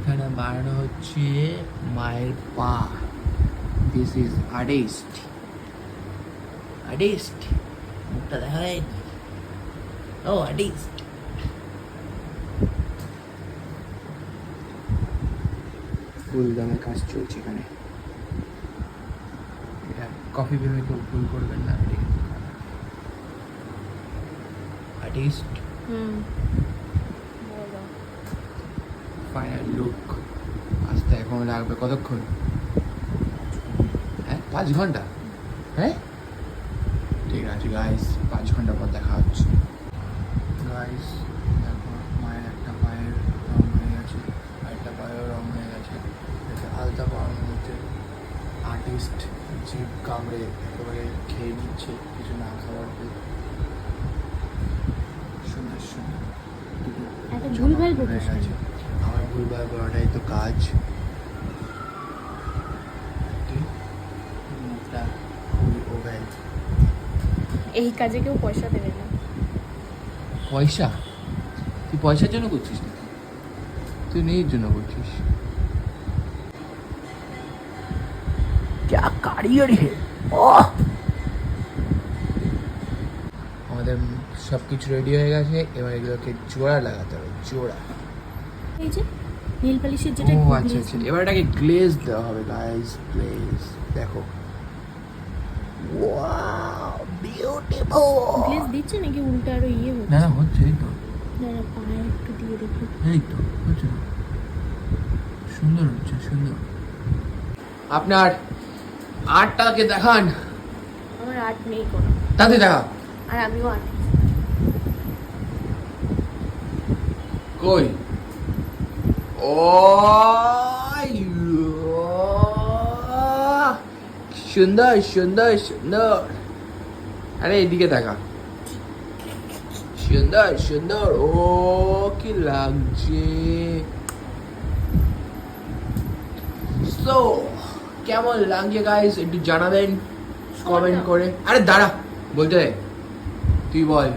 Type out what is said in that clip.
এখানে বানানো হচ্ছে মায়ের পা। This is artist. আর্টিস্ট মুখটা দেখা যায়নি। ও আর্টিস্ট। ফুল দামের কাজ চলছে এখানে। এটা কফি ভেবে কেউ ভুল করবেন না। আর্টিস্ট ফাইনাল লুক আসতে এখন লাগবে কতক্ষণ? হ্যাঁ 5 ঘন্টা। হ্যাঁ ঠিক আছে গাইস, 5 ঘন্টা পর দেখা হচ্ছে। গাইস দেখো মায়ের একটা পায়ের রং হয়ে গেছে, আরেকটা পায়ের রং হয়ে গেছে। এটা আলতা পাওয়ানোর মধ্যে আর্টিস্ট জিভ কামড়ে একেবারে খেয়ে নিচ্ছে কিছু না খাওয়ার পর। সুন্দর সুন্দর ভুলভাল হয়ে গেছে। আমার ভুলভাল করাটাই তো কাজ। মুখটা খুবই ওভেল। এই কাজে কেউ পয়সা দেবে না। পয়সা? তুই পয়সার জন্য করছিস না, তুই নিজের জন্য করছিস। আমাদের সব কিছু রেডি হয়ে গেছে, এবার এগুলোকে জোড়া লাগাতে হবে। জোড়া এই যে নীল পালিশের যেটা ও আচ্ছা আচ্ছা, এবার এটাকে গ্লেজ দেওয়া হবে গাইস। গ্লেজ দেখো, ওয়াও বিউটিফুল। গ্লেজ দিচ্ছে নাকি উল্টা আরো ইয়ে হচ্ছে? না না হচ্ছে, এই তো দাঁড়া পায়ে একটু দিয়ে দেখি। এই তো হচ্ছে, সুন্দর হচ্ছে সুন্দর। আপনার আর্টটাকে দেখান। আমার আর্ট নেই কোনো, তাতে দেখা আর আমিও আর্ট। কই? ও সুন্দর সুন্দর সুন্দর। আরে এদিকে দেখা, সুন্দর সুন্দর। ও কি লাগছে। সো কেমন লাগছে গাইস একটু জানাবেন কমেন্ট করে। আরে দাঁড়া বলতে, তুই বল।